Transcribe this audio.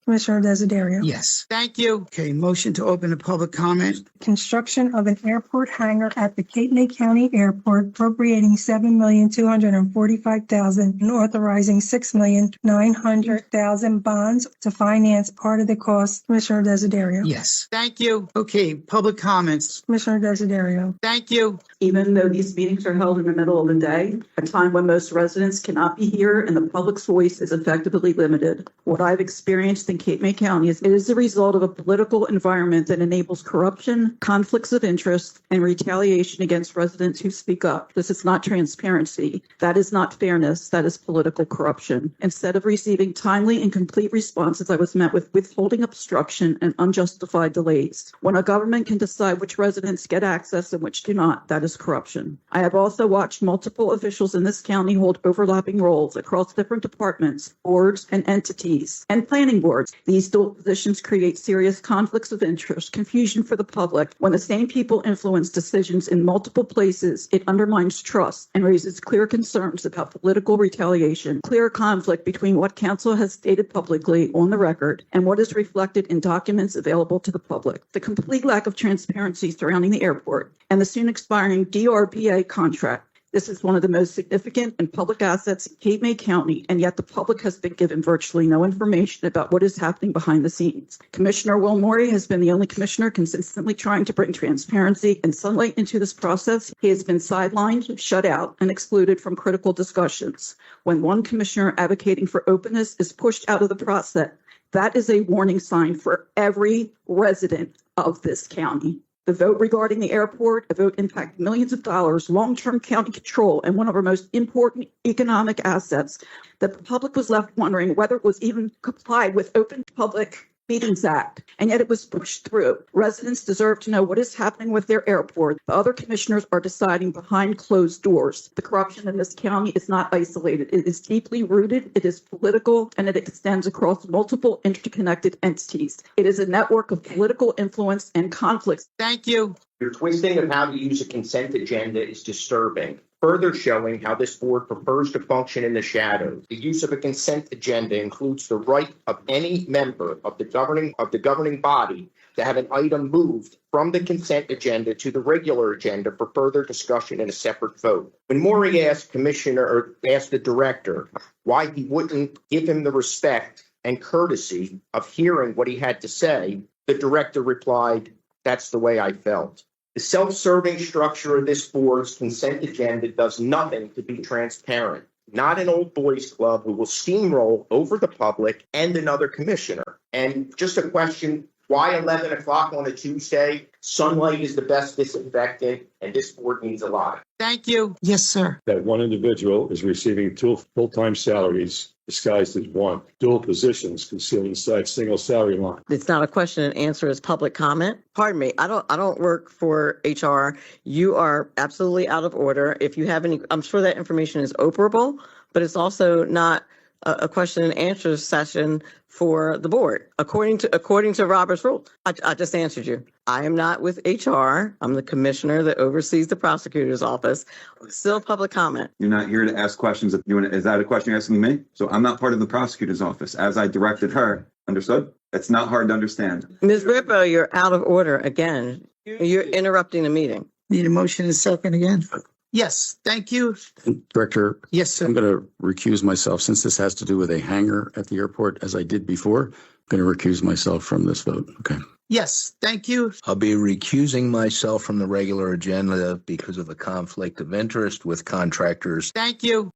Commissioner Desiderio. Yes. Thank you. Okay, motion to open to public comment. Construction of an airport hangar at the Cape May County Airport, appropriating $7,245,000 and authorizing $6,900,000 bonds to finance part of the cost. Commissioner Desiderio. Yes. Thank you. Okay, public comments. Commissioner Desiderio. Thank you. Even though these meetings are held in the middle of the day, a time when most residents cannot be here and the public's voice is effectively limited. What I've experienced in Cape May County is it is the result of a political environment that enables corruption, conflicts of interest, and retaliation against residents who speak up. This is not transparency. That is not fairness. That is political corruption. Instead of receiving timely and complete responses, I was met with withholding, obstruction, and unjustified delays. When a government can decide which residents get access and which do not, that is corruption. I have also watched multiple officials in this county hold overlapping roles across different departments, boards, and entities, and planning boards. These dual positions create serious conflicts of interest, confusion for the public. When the same people influence decisions in multiple places, it undermines trust and raises clear concerns about political retaliation, clear conflict between what council has stated publicly on the record and what is reflected in documents available to the public. The complete lack of transparency surrounding the airport and the soon expiring DRBA contract. This is one of the most significant and public assets in Cape May County, and yet the public has been given virtually no information about what is happening behind the scenes. Commissioner Will Morey has been the only commissioner consistently trying to bring transparency and sunlight into this process. He has been sidelined, shut out, and excluded from critical discussions. When one commissioner advocating for openness is pushed out of the process, that is a warning sign for every resident of this county. The vote regarding the airport, a vote impacting millions of dollars, long-term county control, and one of our most important economic assets. The public was left wondering whether it was even complied with Open Public Meetings Act, and yet it was pushed through. Residents deserve to know what is happening with their airport. The other commissioners are deciding behind closed doors. The corruption in this county is not isolated. It is deeply rooted, it is political, and it extends across multiple interconnected entities. It is a network of political influence and conflicts. Thank you. Your twisting of how to use a consent agenda is disturbing, further showing how this board prefers to function in the shadows. The use of a consent agenda includes the right of any member of the governing body to have an item moved from the consent agenda to the regular agenda for further discussion in a separate vote. When Maury asked the director why he wouldn't give him the respect and courtesy of hearing what he had to say, the director replied, "That's the way I felt." The self-serving structure of this board's consent agenda does nothing to be transparent. Not an old boys club who will steamroll over the public and another commissioner. And just a question, why 11 o'clock on a Tuesday? Sunlight is the best disinfectant, and this board needs a lot. Thank you. Yes, sir. That one individual is receiving two full-time salaries disguised as one, dual positions concealed inside single salary line. It's not a question and answer, it's public comment. Pardon me, I don't work for HR. You are absolutely out of order. If you have any, I'm sure that information is operable, but it's also not a question and answer session for the board. According to Robert's rule, I just answered you. I am not with HR. I'm the commissioner that oversees the prosecutor's office. Still public comment. You're not here to ask questions. Is that a question you're asking me? So I'm not part of the prosecutor's office, as I directed her. Understood? It's not hard to understand. Ms. Rippo, you're out of order again. You're interrupting the meeting. Need a motion and a second again? Yes, thank you. Director, Yes, sir. I'm going to recuse myself since this has to do with a hangar at the airport, as I did before. I'm going to recuse myself from this vote. Okay. Yes, thank you. I'll be recusing myself from the regular agenda because of a conflict of interest with contractors. Thank you.